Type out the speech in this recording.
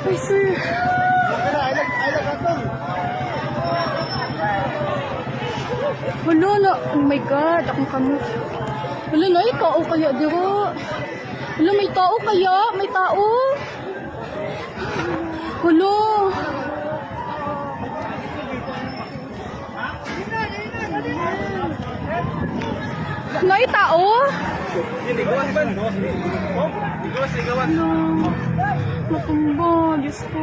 Ay, sir. Wala na. Oh my God. Akong kamot. Wala na. May tao kaya, diro. Wala, may tao kaya. May tao. Wala. May tao? Wala. Matumba. Diyos ko.